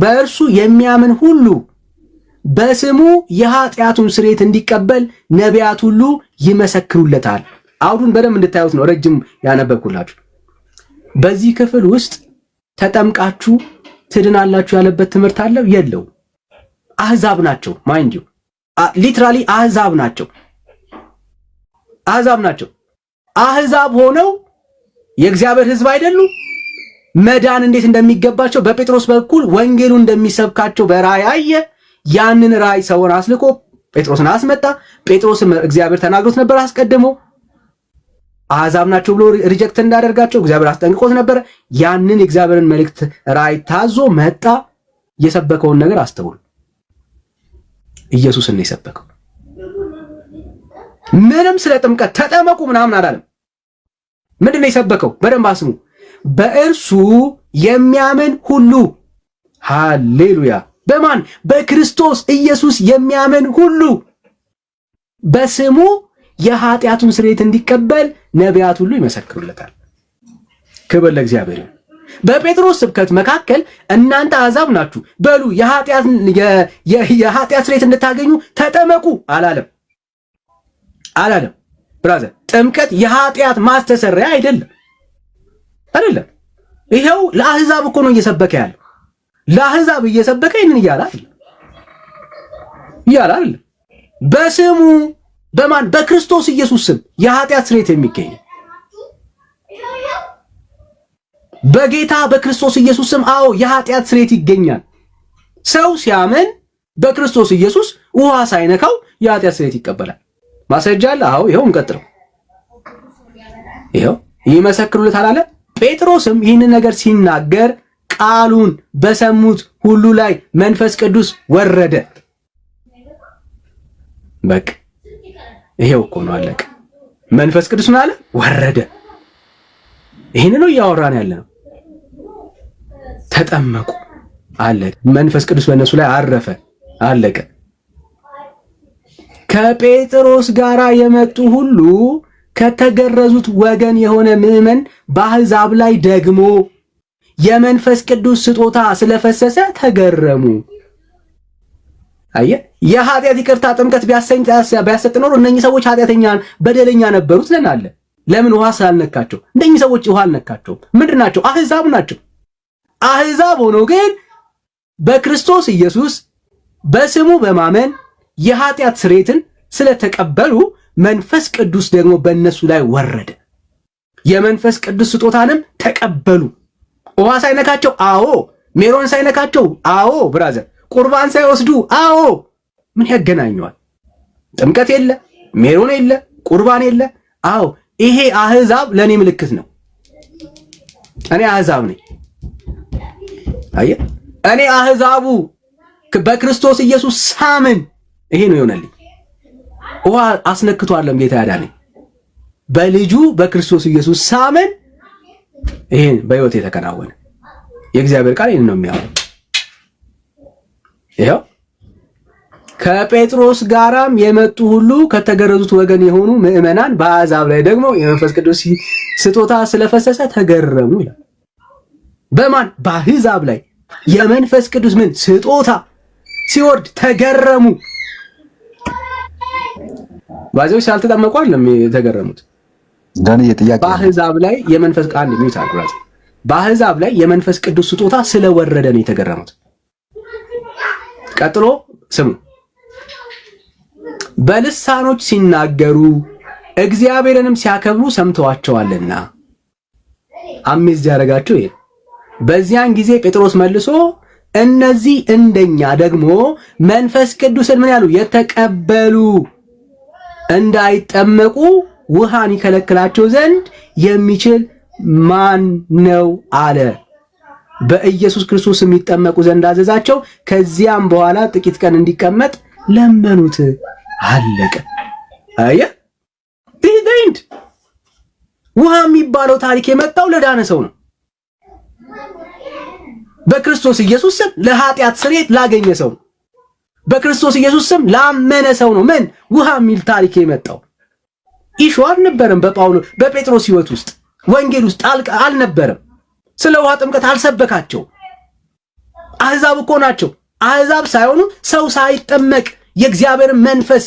በእርሱ የሚያምን ሁሉ በስሙ የኃጢአቱን ስርየት እንዲቀበል ነቢያት ሁሉ ይመሰክሩለታል። አውዱን በደንብ እንድታዩት ነው ረጅም ያነበብኩላችሁ። በዚህ ክፍል ውስጥ ተጠምቃችሁ ትድናላችሁ ያለበት ትምህርት አለው የለው? አህዛብ ናቸው። ማይንድ ዩ ሊትራሊ አህዛብ ናቸው። አህዛብ ናቸው። አህዛብ ሆነው የእግዚአብሔር ሕዝብ አይደሉም። መዳን እንዴት እንደሚገባቸው በጴጥሮስ በኩል ወንጌሉ እንደሚሰብካቸው በራእይ አየ። ያንን ራእይ ሰውን አስልኮ ጴጥሮስን አስመጣ። ጴጥሮስም እግዚአብሔር ተናግሮት ነበር አስቀድሞ አሕዛብ ናቸው ብሎ ሪጀክት እንዳደርጋቸው እግዚአብሔር አስጠንቅቆት ነበር። ያንን የእግዚአብሔርን መልእክት ራእይ ታዞ መጣ። የሰበከውን ነገር አስተውሉ። ኢየሱስን ነው የሰበከው። ምንም ስለ ጥምቀት ተጠመቁ ምናምን አላለም። ምንድን ነው የሰበከው? በደንብ አስሙ። በእርሱ የሚያምን ሁሉ ሃሌሉያ። በማን? በክርስቶስ ኢየሱስ የሚያምን ሁሉ በስሙ የኃጢአቱን ስርየት እንዲቀበል ነቢያት ሁሉ ይመሰክሩለታል። ክብር ለእግዚአብሔር። በጴጥሮስ ስብከት መካከል እናንተ አሕዛብ ናችሁ በሉ የኃጢአት ስርየት እንድታገኙ ተጠመቁ አላለም። ብራዘር ጥምቀት የኃጢአት ማስተሰሪያ አይደለም። ይሄው ለአሕዛብ እኮ ነው እየሰበከ ያለው። ለአሕዛብ እየሰበከ ይህንን እያለ አይደለም። በስሙ በማን? በክርስቶስ ኢየሱስ ስም የኃጢአት ስርየት የሚገኝ በጌታ በክርስቶስ ኢየሱስ ስም። አዎ የኃጢአት ስርየት ይገኛል። ሰው ሲያምን በክርስቶስ ኢየሱስ ውሃ ሳይነካው የኃጢአት ስርየት ይቀበላል። ማስረጃ አለ። አዎ ይኸው እንቀጥለው። ይኸው ይመሰክሩለታል አለ። ጴጥሮስም ይህንን ነገር ሲናገር ቃሉን በሰሙት ሁሉ ላይ መንፈስ ቅዱስ ወረደ። በቃ ይሄው እኮ ነው፣ አለቀ። መንፈስ ቅዱስ ነው አለ ወረደ። ይሄን ነው እያወራን ያለ ነው። ተጠመቁ አለቀ። መንፈስ ቅዱስ በእነሱ ላይ አረፈ፣ አለቀ። ከጴጥሮስ ጋር የመጡ ሁሉ ከተገረዙት ወገን የሆነ ምዕመን በአሕዛብ ላይ ደግሞ የመንፈስ ቅዱስ ስጦታ ስለፈሰሰ ተገረሙ። አየ የኃጢአት ይቅርታ ጥምቀት ቢያሰጥ ኖሮ እነኚህ ሰዎች ኃጢአተኛ በደለኛ ነበሩ ትለናለ። ለምን? ውሃ ስላልነካቸው። እነኚህ ሰዎች ውሃ አልነካቸውም። ምንድን ናቸው? አሕዛብ ናቸው። አሕዛብ ሆነው ግን በክርስቶስ ኢየሱስ በስሙ በማመን የኃጢአት ስርየትን ስለተቀበሉ መንፈስ ቅዱስ ደግሞ በእነሱ ላይ ወረደ። የመንፈስ ቅዱስ ስጦታንም ተቀበሉ። ውሃ ሳይነካቸው፣ አዎ። ሜሮን ሳይነካቸው፣ አዎ። ብራዘር ቁርባን ሳይወስዱ፣ አዎ። ምን ያገናኘዋል? ጥምቀት የለ፣ ሜሮን የለ፣ ቁርባን የለ። አዎ ይሄ አሕዛብ ለእኔ ምልክት ነው። እኔ አሕዛብ ነኝ። አየህ እኔ አህዛቡ በክርስቶስ ኢየሱስ ሳምን። ይሄ ነው የሆነልኝ። ውሃ አስነክቷለም ጌታ ያዳነኝ በልጁ በክርስቶስ ኢየሱስ ሳምን። ይሄን በህይወት የተከናወነ የእግዚአብሔር ቃል ይሄን ነው የሚያወራው። ይሄው ከጴጥሮስ ጋራም የመጡ ሁሉ ከተገረዙት ወገን የሆኑ ምዕመናን በአሕዛብ ላይ ደግሞ የመንፈስ ቅዱስ ስጦታ ስለፈሰሰ ተገረሙ ይላል። በማን? በአሕዛብ ላይ የመንፈስ ቅዱስ ምን ስጦታ ሲወርድ ተገረሙ። ባዚዎች ሳልተጠመቁ አይደለም የተገረሙት። በአሕዛብ ላይ የመንፈስ ቃል የሚታል ብራዘር፣ በአሕዛብ ላይ የመንፈስ ቅዱስ ስጦታ ስለወረደ ነው የተገረሙት። ቀጥሎ ስሙ። በልሳኖች ሲናገሩ እግዚአብሔርንም ሲያከብሩ ሰምተዋቸዋልና። አሜዝ ያደረጋቸው ይሄ። በዚያን ጊዜ ጴጥሮስ መልሶ እነዚህ እንደኛ ደግሞ መንፈስ ቅዱስን ምን ያሉ የተቀበሉ እንዳይጠመቁ ውሃን ይከለክላቸው ዘንድ የሚችል ማን ነው አለ። በኢየሱስ ክርስቶስ የሚጠመቁ ዘንድ አዘዛቸው። ከዚያም በኋላ ጥቂት ቀን እንዲቀመጥ ለመኑት። አለቀ። አየህ፣ ይሄን ውሃ የሚባለው ታሪክ የመጣው ለዳነ ሰው ነው። በክርስቶስ ኢየሱስ ስም ለኃጢአት ስርየት ላገኘ ሰው ነው። በክርስቶስ ኢየሱስ ስም ላመነ ሰው ነው ምን ውሃ የሚል ታሪክ የመጣው። ኢሹ አልነበረም በጴጥሮስ ሕይወት ውስጥ ወንጌል ውስጥ አልነበረም። ስለ ውሃ ጥምቀት አልሰበካቸው። አሕዛብ እኮ ናቸው። አሕዛብ ሳይሆኑ ሰው ሳይጠመቅ የእግዚአብሔር መንፈስ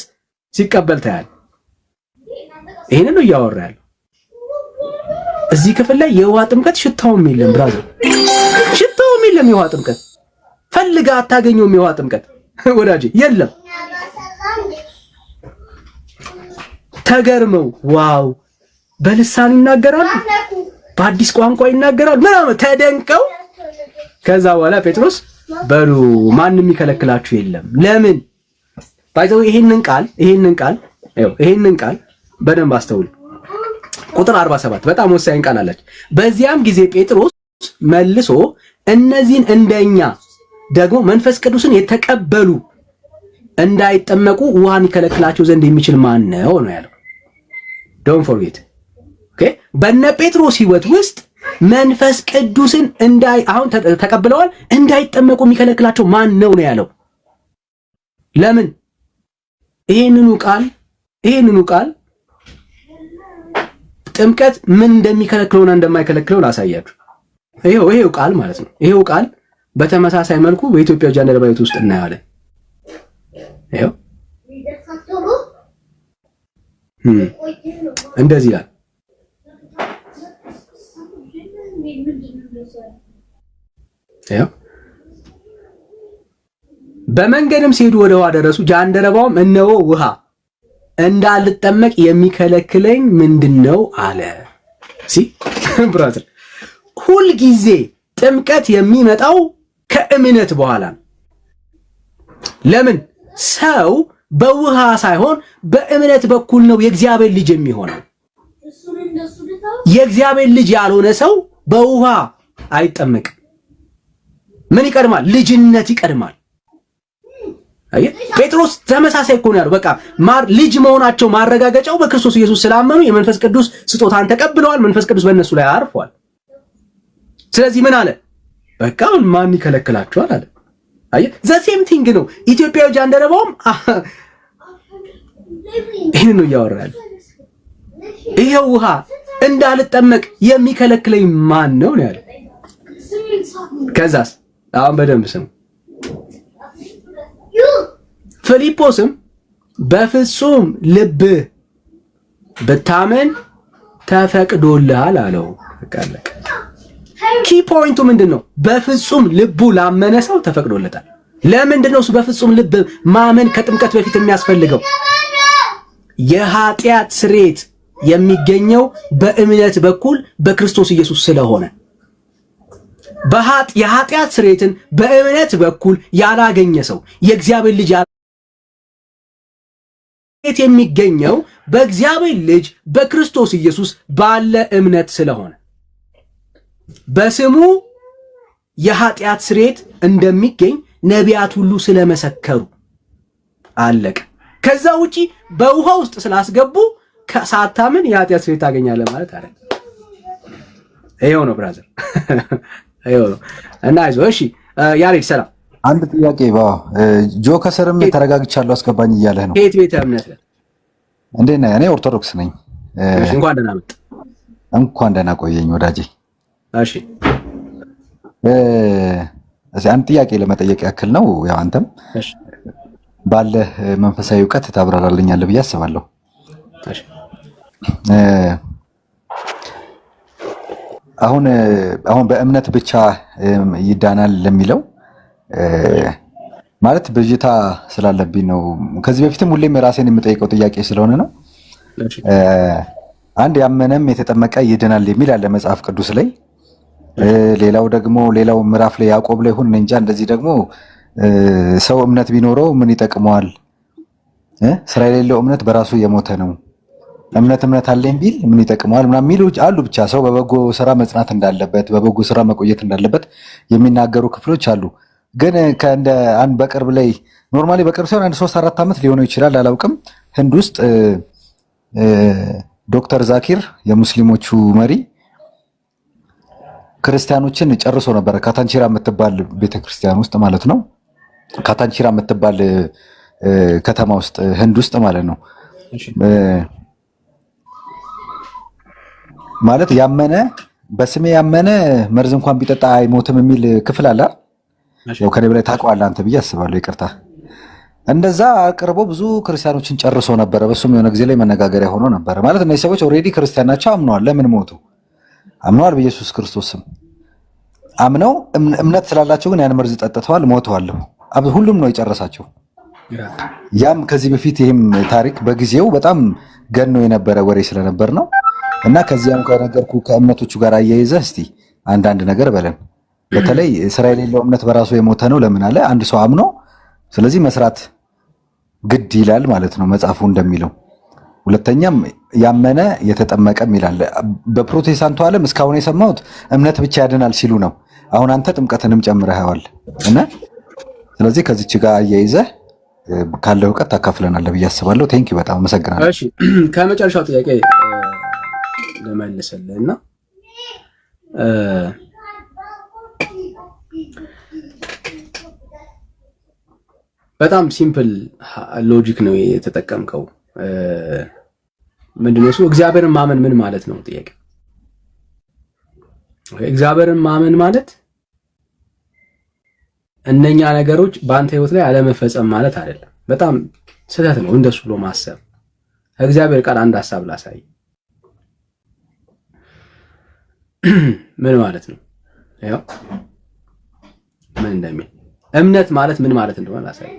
ሲቀበል ታያል። ይሄንን ነው እያወራ ያለው። እዚህ ክፍል ላይ የውሃ ጥምቀት ሽታውም የለም ብራዘር፣ ሽታውም የለም። የውሃ ጥምቀት ፈልጋ አታገኘውም። የውሃ ጥምቀት ወዳጄ የለም። ተገርመው ዋው በልሳን ይናገራሉ፣ በአዲስ ቋንቋ ይናገራሉ ምናምን ተደንቀው፣ ከዛ በኋላ ጴጥሮስ በሉ ማንም ይከለክላችሁ የለም። ለምን ባይዘው ይሄንን ቃል በደንብ አስተውል። ቁጥር 47 በጣም ወሳኝ ቃል አለች። በዚያም ጊዜ ጴጥሮስ መልሶ እነዚህን እንደኛ ደግሞ መንፈስ ቅዱስን የተቀበሉ እንዳይጠመቁ ውሃን ይከለክላቸው ዘንድ የሚችል ማን ነው ነው ያለው። ዶንት ፎርጌት ኦኬ። በነ ጴጥሮስ ሕይወት ውስጥ መንፈስ ቅዱስን አሁን ተቀብለዋል፣ እንዳይጠመቁ የሚከለክላቸው ማን ነው ነው ያለው። ለምን? ይሄንኑ ቃል ጥምቀት ምን እንደሚከለክለውና እንደማይከለክለው ላሳያችሁ። ይሄው ቃል ማለት ነው። ይሄው ቃል በተመሳሳይ መልኩ በኢትዮጵያ ጃንደረባ ቤት ውስጥ እናያለን። ይሄው እንደዚህ ይላል። ይሄው በመንገድም ሲሄዱ ወደ ውሃ ደረሱ። ጃንደረባውም እነሆ ውሃ እንዳልጠመቅ የሚከለክለኝ ምንድነው አለ። ብራዘር ሁል ጊዜ ጥምቀት የሚመጣው ከእምነት በኋላ ነው። ለምን? ሰው በውሃ ሳይሆን በእምነት በኩል ነው የእግዚአብሔር ልጅ የሚሆነው። የእግዚአብሔር ልጅ ያልሆነ ሰው በውሃ አይጠመቅም። ምን ይቀድማል? ልጅነት ይቀድማል። ጴጥሮስ ተመሳሳይ እኮ ነው ያለው። በቃ ልጅ መሆናቸው ማረጋገጫው በክርስቶስ ኢየሱስ ስላመኑ የመንፈስ ቅዱስ ስጦታን ተቀብለዋል። መንፈስ ቅዱስ በእነሱ ላይ አርፏል። ስለዚህ ምን አለ? በቃ ማን ይከለክላቸዋል አለ። አየህ፣ ዘሴም ቲንግ ነው። ኢትዮጵያዊ ጃንደረባውም ይሄን ነው እያወራል። ይሄው ውሃ እንዳልጠመቅ የሚከለክለኝ ማን ነው ነው ያለው። ከዛስ አሁን በደንብ ስሙ። ፊልጶስም በፍጹም ልብህ ብታመን ተፈቅዶልሃል አለው። ተቀለቀ። ኪ ፖይንቱ ምንድነው? በፍጹም ልቡ ላመነ ሰው ተፈቅዶለታል። ለምንድነው እሱ በፍጹም ልብ ማመን ከጥምቀት በፊት የሚያስፈልገው? የኃጢአት ስርየት የሚገኘው በእምነት በኩል በክርስቶስ ኢየሱስ ስለሆነ የኃጢአት ስርየትን በእምነት በኩል ያላገኘ ሰው የእግዚአብሔር ልጅ የሚገኘው በእግዚአብሔር ልጅ በክርስቶስ ኢየሱስ ባለ እምነት ስለሆነ በስሙ የኃጢአት ስርየት እንደሚገኝ ነቢያት ሁሉ ስለመሰከሩ አለቀ። ከዛ ውጪ በውሃ ውስጥ ስላስገቡ ሳታምን የኃጢአት ስርየት ታገኛለህ ማለት አይደል? ይሄው ነው ብራዘር፣ ይሄው ነው እና አይዞህ። እሺ ያሬድ ሰላም። አንድ ጥያቄ ጆ ከስርም ተረጋግቻለሁ አስገባኝ እያለህ ነው። ከየት ቤተ እምነት ነህ? እንዴት ነህ? እኔ ኦርቶዶክስ ነኝ። እንኳን ደህና መጣ። እንኳን ደህና ቆየኝ ወዳጄ። እሺ አንድ ጥያቄ ለመጠየቅ ያክል ነው። ያው አንተም ባለህ መንፈሳዊ እውቀት ታብራራልኛለህ ብዬ አስባለሁ። አሁን በእምነት ብቻ ይዳናል ለሚለው ማለት ብዥታ ስላለብኝ ነው። ከዚህ በፊትም ሁሌም ራሴን የምጠይቀው ጥያቄ ስለሆነ ነው። አንድ ያመነም የተጠመቀ ይድናል የሚል አለ መጽሐፍ ቅዱስ ላይ። ሌላው ምዕራፍ ላይ ያዕቆብ ላይ ሁን እንጃ እንደዚህ ደግሞ ሰው እምነት ቢኖረው ምን ይጠቅመዋል? ስራ የሌለው እምነት በራሱ የሞተ ነው። እምነት አለኝ ቢል ምን ይጠቅመዋል? ምናምን የሚሉ አሉ። ብቻ ሰው በበጎ ስራ መጽናት እንዳለበት፣ በበጎ ስራ መቆየት እንዳለበት የሚናገሩ ክፍሎች አሉ። ግን ከእንደ አንድ በቅርብ ላይ ኖርማሊ በቅርብ ሳይሆን አንድ 3-4 ዓመት ሊሆነው ይችላል አላውቅም። ህንድ ውስጥ ዶክተር ዛኪር የሙስሊሞቹ መሪ ክርስቲያኖችን ጨርሶ ነበረ። ካታንቺራ የምትባል ቤተክርስቲያን ውስጥ ማለት ነው። ካታንቺራ የምትባል ከተማ ውስጥ ህንድ ውስጥ ማለት ነው። ማለት ያመነ በስሜ ያመነ መርዝ እንኳን ቢጠጣ አይሞትም የሚል ክፍል አለ። ያው ከኔ በላይ ታውቀዋለህ አንተ ብዬ አስባለሁ። ይቅርታ። እንደዛ አቅርቦ ብዙ ክርስቲያኖችን ጨርሶ ነበረ። በሱም የሆነ ጊዜ ላይ መነጋገሪያ ሆኖ ነበረ። ማለት እነዚህ ሰዎች ኦልሬዲ ክርስቲያን ናቸው፣ አምነዋል። ለምን ሞቱ? አምነዋል በኢየሱስ ክርስቶስ ስም አምነው እምነት ስላላቸው ግን ያን መርዝ ጠጥተዋል፣ ሞተዋል። ሁሉም ነው የጨረሳቸው። ያም ከዚህ በፊት ይህም ታሪክ በጊዜው በጣም ገኖ የነበረ ወሬ ስለነበር ነው። እና ከዚያም ከነገርኩ ከእምነቶቹ ጋር አያይዘህ እስቲ አንዳንድ ነገር በለን። በተለይ ስራ የሌለው እምነት በራሱ የሞተ ነው ለምን አለ? አንድ ሰው አምኖ ስለዚህ መስራት ግድ ይላል ማለት ነው መጽሐፉ እንደሚለው። ሁለተኛም ያመነ የተጠመቀም ይላል። በፕሮቴስታንቱ ዓለም እስካሁን የሰማሁት እምነት ብቻ ያድናል ሲሉ ነው። አሁን አንተ ጥምቀትንም ጨምረኸዋል እና ስለዚህ ከዚች ጋር አያይዘህ ካለው እውቀት ታካፍለናለህ ብዬ አስባለሁ። ቴንኪው በጣም አመሰግናለሁ። እሺ ከመጨረሻው ጥያቄ ልመልስልህና በጣም ሲምፕል ሎጂክ ነው የተጠቀምከው። ምንድነው እሱ? እግዚአብሔርን ማመን ምን ማለት ነው ጥያቄ። እግዚአብሔርን ማመን ማለት እነኛ ነገሮች በአንተ ህይወት ላይ አለመፈጸም ማለት አይደለም። በጣም ስህተት ነው እንደሱ ብሎ ማሰብ። እግዚአብሔር ቃል አንድ ሐሳብ ላሳይ ምን ማለት ነው? ያው ምን እንደሚል እምነት ማለት ምን ማለት እንደሆነ ላሳይ።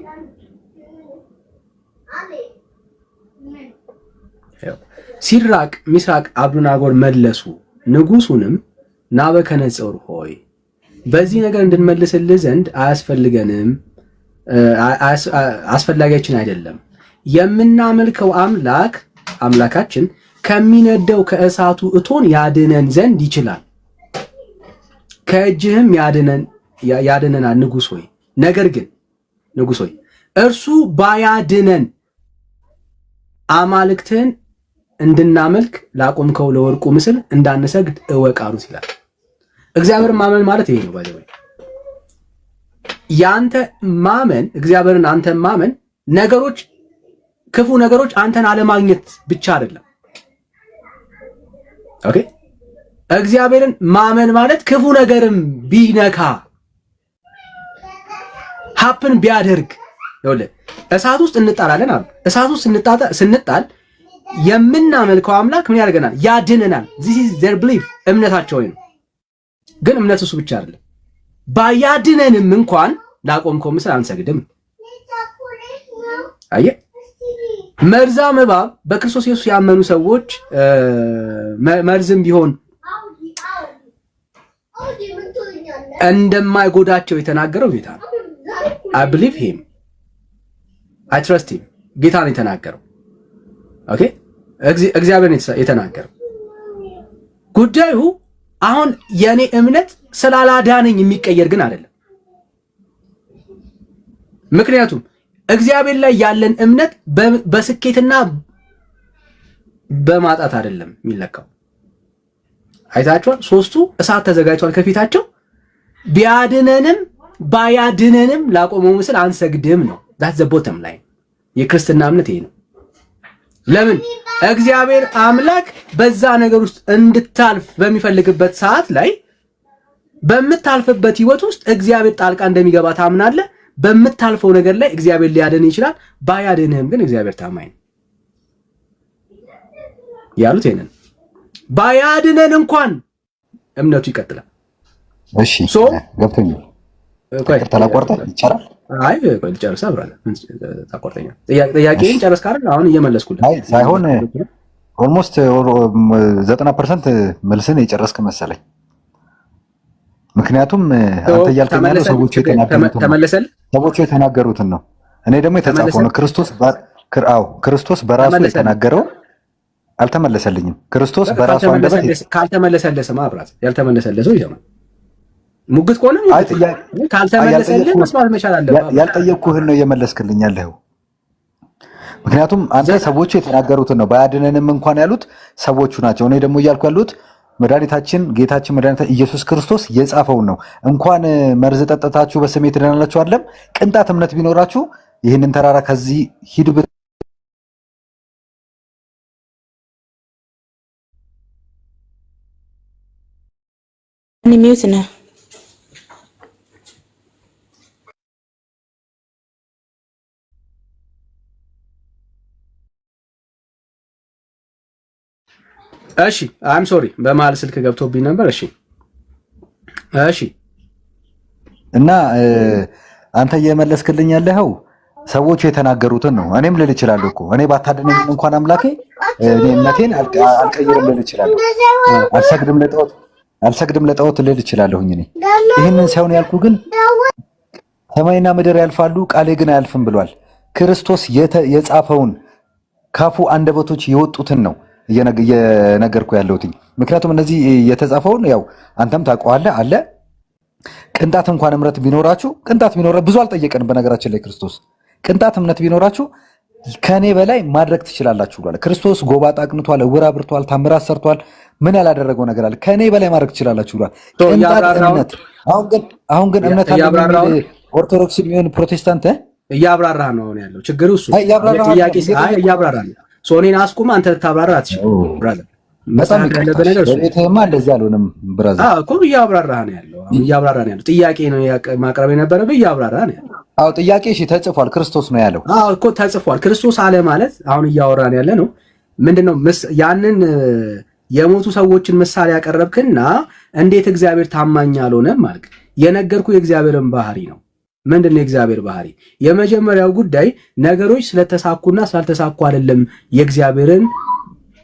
ሲድራቅ ሚሳቅ አብዱናጎር መለሱ፣ ንጉሱንም ናቡከደነፆር ሆይ በዚህ ነገር እንድንመልስልህ ዘንድ አስፈላጊያችን አይደለም። የምናመልከው አምላካችን ከሚነደው ከእሳቱ እቶን ያድነን ዘንድ ይችላል፣ ከእጅህም ያድነናል ንጉሥ ሆይ። ነገር ግን ንጉሥ ሆይ እርሱ ባያድነን አማልክትን እንድናመልክ ላቆምከው ለወርቁ ምስል እንዳንሰግድ እወቅ አሉት ይላል። እግዚአብሔር ማመን ማለት ይሄ ነው። ባይዘው ያንተ ማመን እግዚአብሔርን አንተ ማመን ነገሮች ክፉ ነገሮች አንተን አለማግኘት ብቻ አይደለም። ኦኬ እግዚአብሔርን ማመን ማለት ክፉ ነገርም ቢነካ ሀፕን ቢያደርግ ይኸውልህ እሳት ውስጥ እንጣላለን አሉ። እሳት ውስጥ ስንጣል የምናመልከው አምላክ ምን ያደርገናል? ያድነናል። this is their belief እምነታቸው ነው። ግን እምነት እሱ ብቻ አይደለም። ባያድነንም እንኳን ላቆምከው ምስል አንሰግድም። አየህ መርዛም እባብ በክርስቶስ ኢየሱስ ያመኑ ሰዎች መርዝም ቢሆን እንደማይጎዳቸው የተናገረው ጌታ ነው። I believe him. I trust him. ጌታ ነው የተናገረው። ኦኬ እግዚአብሔር ነው የተናገረው። ጉዳዩ አሁን የኔ እምነት ስላላዳነኝ የሚቀየር ግን አይደለም። ምክንያቱም እግዚአብሔር ላይ ያለን እምነት በስኬትና በማጣት አይደለም የሚለካው። አይታችኋል። ሶስቱ እሳት ተዘጋጅቷል ከፊታቸው። ቢያድነንም ባያድነንም ላቆመው ምስል አንሰግድም ነው። that's the bottom line። የክርስትና እምነት ይሄ ነው። ለምን እግዚአብሔር አምላክ በዛ ነገር ውስጥ እንድታልፍ በሚፈልግበት ሰዓት ላይ በምታልፍበት ህይወት ውስጥ እግዚአብሔር ጣልቃ እንደሚገባ ታምናለህ። በምታልፈው ነገር ላይ እግዚአብሔር ሊያድን ይችላል። ባያድንህም ግን እግዚአብሔር ታማኝ ነው ያሉት ይሄንን። ባያድነን እንኳን እምነቱ ይቀጥላል። እሺ ገብቶኛል። ተላቆርጠ ይቻላል። አይ ቆይ ልጨርስ። አብራለ ታቆርጠኛ ጥያቄን ጨርስ ካልን አሁን እየመለስኩልህ አይ ሳይሆን ኦልሞስት 90% መልስን የጨረስክ መሰለኝ። ምክንያቱም አንተ እያልከኝ ያለው ሰዎቹ የተናገሩትን ነው። እኔ ደግሞ የተጻፈው ነው። ክርስቶስ በራሱ የተናገረው አልተመለሰልኝም። ክርስቶስ በራሱ አንደበት ካልተመለሰለሰ ማብራት ያልተመለሰለሰው ይሰማል። ሙግት ከሆነ ካልተመለሰልህ መስማት መቻል አለብህ። ያልጠየቅኩህን ነው እየመለስክልኝ ያለኸው። ምክንያቱም አንተ ሰዎቹ የተናገሩትን ነው። ባያድነንም እንኳን ያሉት ሰዎቹ ናቸው። እኔ ደግሞ እያልኩ ያሉት መድኃኒታችን ጌታችን መድኃኒታችን ኢየሱስ ክርስቶስ የጻፈውን ነው። እንኳን መርዝ ጠጥታችሁ በስሜ ትድናላችሁ አይደለም፣ ቅንጣት እምነት ቢኖራችሁ ይህንን ተራራ ከዚህ ሂድ ሚውት ነህ። እሺ አም ሶሪ በመሀል ስልክ ገብቶብኝ ነበር። እሺ እና አንተ እየመለስክልኝ ያለኸው ሰዎቹ የተናገሩትን ነው። እኔም ልል እችላለሁ እኮ እኔ ባታድነኝ እንኳን አምላኬ እኔ እምነቴን አልቀይርም ልል እችላለሁ። አልሰግድም ለጣዖት ልል እችላለሁኝ። እኔ ይህንን ሳይሆን ያልኩ ግን ሰማይና ምድር ያልፋሉ ቃሌ ግን አያልፍም ብሏል። ክርስቶስ የጻፈውን ካፉ አንደበቶች የወጡትን ነው እየነገርኩ ያለሁት። ምክንያቱም እነዚህ የተጻፈውን ያው አንተም ታውቀዋለህ አለ። ቅንጣት እንኳን እምነት ቢኖራችሁ ብዙ አልጠየቀንም። በነገራችን ላይ ክርስቶስ ቅንጣት እምነት ቢኖራችሁ ከኔ በላይ ማድረግ ትችላላችሁ ብሏል። ክርስቶስ ጎባጣ አቅንቷል፣ ዕውር አብርቷል፣ ታምራት ሰርቷል። ምን ያላደረገው ነገር አለ? ከኔ በላይ ማድረግ ትችላላችሁ ብሏል። ቅንጣት እምነት። አሁን ግን እምነት አለ ኦርቶዶክስ የሚሆን ፕሮቴስታንት እያብራራህ ነው አሁን ያለው ችግሩ እሱ ጥያቄ እያብራራህ ነው። ሶኔን አስቁም አንተ ታብራራ አትችልም ብራዘር። በጣም ያለበት ነገር በቤትህማ እንደዚህ አልሆነም ብራዘር። እኮ እያብራራህ ነው ያለው ጥያቄ ነው ማቅረብ የነበረብህ እያብራራህ ነው ያለው። አዎ ጥያቄ እሺ ተጽፏል። ክርስቶስ ነው ያለው። አዎ እኮ ተጽፏል። ክርስቶስ አለ ማለት አሁን እያወራን ያለ ነው ምንድነው? ያንን የሞቱ ሰዎችን ምሳሌ ያቀረብክና እንዴት እግዚአብሔር ታማኝ አልሆነም ማለት የነገርኩ የእግዚአብሔርን ባህሪ ነው። ምንድነው የእግዚአብሔር ባህሪ? የመጀመሪያው ጉዳይ ነገሮች ስለተሳኩና ስላልተሳኩ አይደለም የእግዚአብሔርን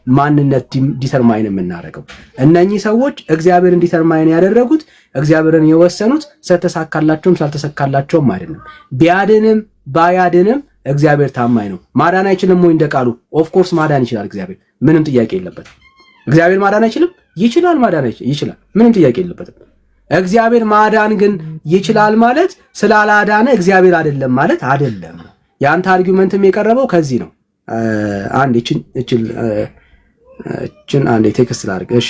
ማንነት ዲተርማይን የምናደርገው። እነኚህ ሰዎች እግዚአብሔርን ዲተርማይን ያደረጉት እግዚአብሔርን የወሰኑት ስለተሳካላቸውም ስላልተሳካላቸውም አይደለም። ቢያድንም ባያድንም እግዚአብሔር ታማኝ ነው። ማዳን አይችልም ወይ? እንደቃሉ ኦፍኮርስ ማዳን ይችላል እግዚአብሔር፣ ምንም ጥያቄ የለበትም። እግዚአብሔር ማዳን አይችልም? ይችላል። ማዳን ይችላል፣ ምንም ጥያቄ የለበትም። እግዚአብሔር ማዳን ግን ይችላል ማለት ስላላዳነ እግዚአብሔር አይደለም ማለት አይደለም። የአንተ አርጊውመንትም የቀረበው ከዚህ ነው። አንድ እችን አንድ ቴክስት ላድርግ። እሺ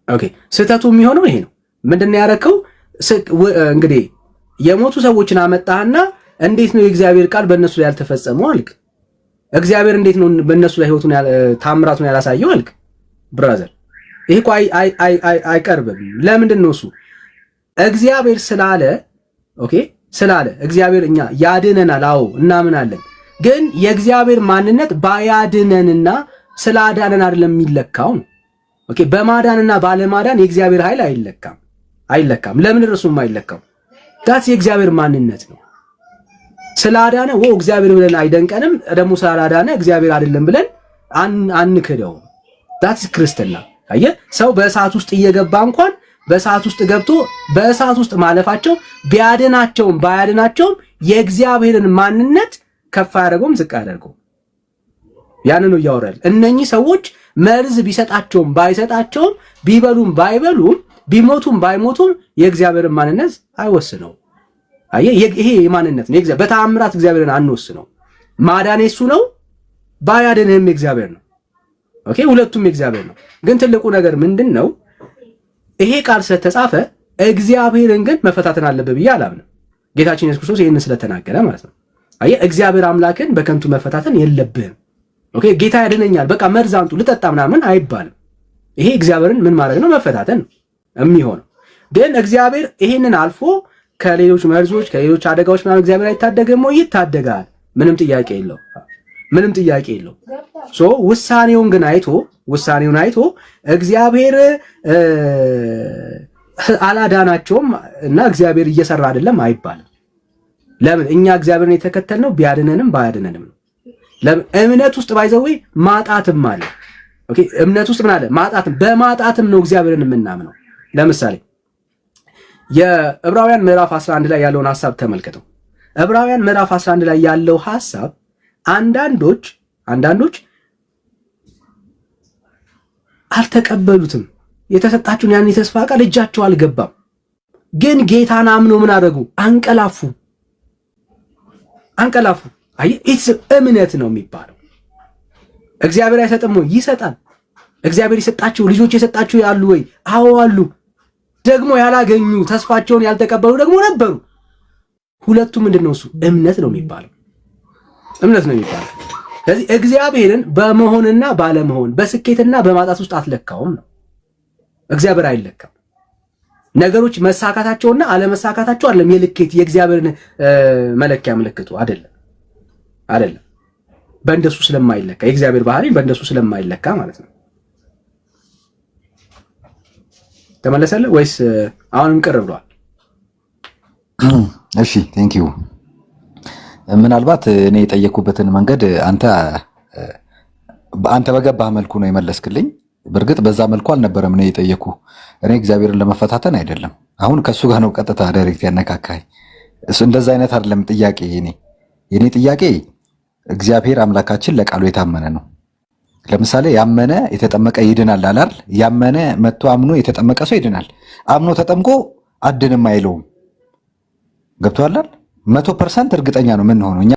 ኦኬ። ስህተቱ የሚሆነው ይሄ ነው። ምንድነው ያደረከው? እንግዲህ የሞቱ ሰዎችን አመጣህና እንዴት ነው የእግዚአብሔር ቃል በእነሱ ላይ ያልተፈጸመው አልክ። እግዚአብሔር እንዴት ነው በእነሱ ላይ ህይወቱን ታምራቱን ያላሳየው አልክ። ብራዘር ይሄ እኮ አይቀርብም። ለምንድን ነው እሱ እግዚአብሔር ስላለ ኦኬ ስላለ እግዚአብሔር እኛ ያድነናል። አዎ እናምናለን። ግን የእግዚአብሔር ማንነት ባያድነንና ስላዳነን አይደለም የሚለካው። ኦኬ በማዳንና ባለማዳን የእግዚአብሔር ኃይል አይለካም። ለምን እርሱም አይለካው? ዳስ የእግዚአብሔር ማንነት ነው። ስላዳነ እግዚአብሔር ብለን አይደንቀንም፣ ደግሞ ስላዳነ እግዚአብሔር አይደለም ብለን አንክደው። ዳስ ክርስትና። አየህ ሰው በእሳት ውስጥ እየገባ እንኳን በእሳት ውስጥ ገብቶ በእሳት ውስጥ ማለፋቸው ቢያድናቸውም ባያድናቸውም የእግዚአብሔርን ማንነት ከፍ አያደርገውም፣ ዝቅ አያደርገውም። ያንን ነው እያወራል። እነኚህ ሰዎች መርዝ ቢሰጣቸውም ባይሰጣቸውም ቢበሉም ባይበሉም ቢሞቱም ባይሞቱም የእግዚአብሔርን ማንነት አይወስነው። አየህ ይሄ የማንነት ነው። በተአምራት እግዚአብሔርን አንወስነው። ማዳን የሱ ነው፣ ባያድንህም የእግዚአብሔር ነው። ኦኬ ሁለቱም የእግዚአብሔር ነው። ግን ትልቁ ነገር ምንድነው? ይሄ ቃል ስለተጻፈ እግዚአብሔርን ግን መፈታተን አለበት ብዬ አላምንም። ጌታችን ኢየሱስ ክርስቶስ ይሄንን ስለተናገረ ማለት ነው። አየህ እግዚአብሔር አምላክን በከንቱ መፈታተን የለብህም። ኦኬ ጌታ ያድነኛል በቃ መርዝ አምጡ ልጠጣ ምናምን አይባልም። ይሄ እግዚአብሔርን ምን ማድረግ ነው? መፈታተን ነው የሚሆነው። ግን እግዚአብሔር ይሄንን አልፎ ከሌሎች መርዞች ከሌሎች አደጋዎች ምናምን እግዚአብሔር አይታደግም ወይ? ይታደጋል። ምንም ጥያቄ የለው። ምንም ጥያቄ የለው። ሶ ውሳኔውን አይቶ እግዚአብሔር አላዳናቸውም እና እግዚአብሔር እየሰራ አይደለም አይባልም። ለምን? እኛ እግዚአብሔርን የተከተልነው ቢያድነንም ባያድነንም ነው። ለምን? እምነት ውስጥ ባይዘው ማጣትም አለ። ኦኬ እምነት ውስጥ ምን አለ? ማጣትም። በማጣትም ነው እግዚአብሔርን የምናምነው። ለምሳሌ የዕብራውያን ምዕራፍ 11 ላይ ያለውን ሐሳብ ተመልከተው። ዕብራውያን ምዕራፍ 11 ላይ ያለው ሐሳብ አንዳንዶች አልተቀበሉትም። የተሰጣችሁን ያን የተስፋ ቃል እጃቸው አልገባም። ግን ጌታን አምኖ ምን አደረጉ? አንቀላፉ። አይ ኢትስ እምነት ነው የሚባለው። እግዚአብሔር አይሰጥም ወይ? ይሰጣል። እግዚአብሔር የሰጣቸው ልጆች የሰጣቸው ያሉ ወይ? አዎ አሉ። ደግሞ ያላገኙ ተስፋቸውን ያልተቀበሉ ደግሞ ነበሩ። ሁለቱ ምንድነው? እሱ እምነት ነው የሚባለው። ስለዚህ እግዚአብሔርን በመሆንና ባለመሆን በስኬትና በማጣት ውስጥ አትለካውም ነው። እግዚአብሔር አይለካም። ነገሮች መሳካታቸውና አለመሳካታቸው አይደለም የልኬት የእግዚአብሔርን መለኪያ ምልክቱ አይደለም። በእንደሱ ስለማይለካ የእግዚአብሔር ባህሪ በእንደሱ ስለማይለካ ማለት ነው። ተመለሰልህ ወይስ አሁንም ቅር ብሏል? እሺ ቴንክ ዩ። ምናልባት እኔ የጠየኩበትን መንገድ አንተ በገባህ መልኩ ነው የመለስክልኝ። በእርግጥ በዛ መልኩ አልነበረም እኔ የጠየኩ። እኔ እግዚአብሔርን ለመፈታተን አይደለም። አሁን ከሱ ጋር ነው ቀጥታ ዳይሬክት ያነካካኝ። እንደዛ አይነት አይደለም ጥያቄ። የኔ ጥያቄ እግዚአብሔር አምላካችን ለቃሉ የታመነ ነው። ለምሳሌ ያመነ የተጠመቀ ይድናል አላል? ያመነ መጥቶ አምኖ የተጠመቀ ሰው ይድናል። አምኖ ተጠምቆ አድንም አይለውም። ገብቶሃል? 100% እርግጠኛ ነው ምን ሆነው እኛ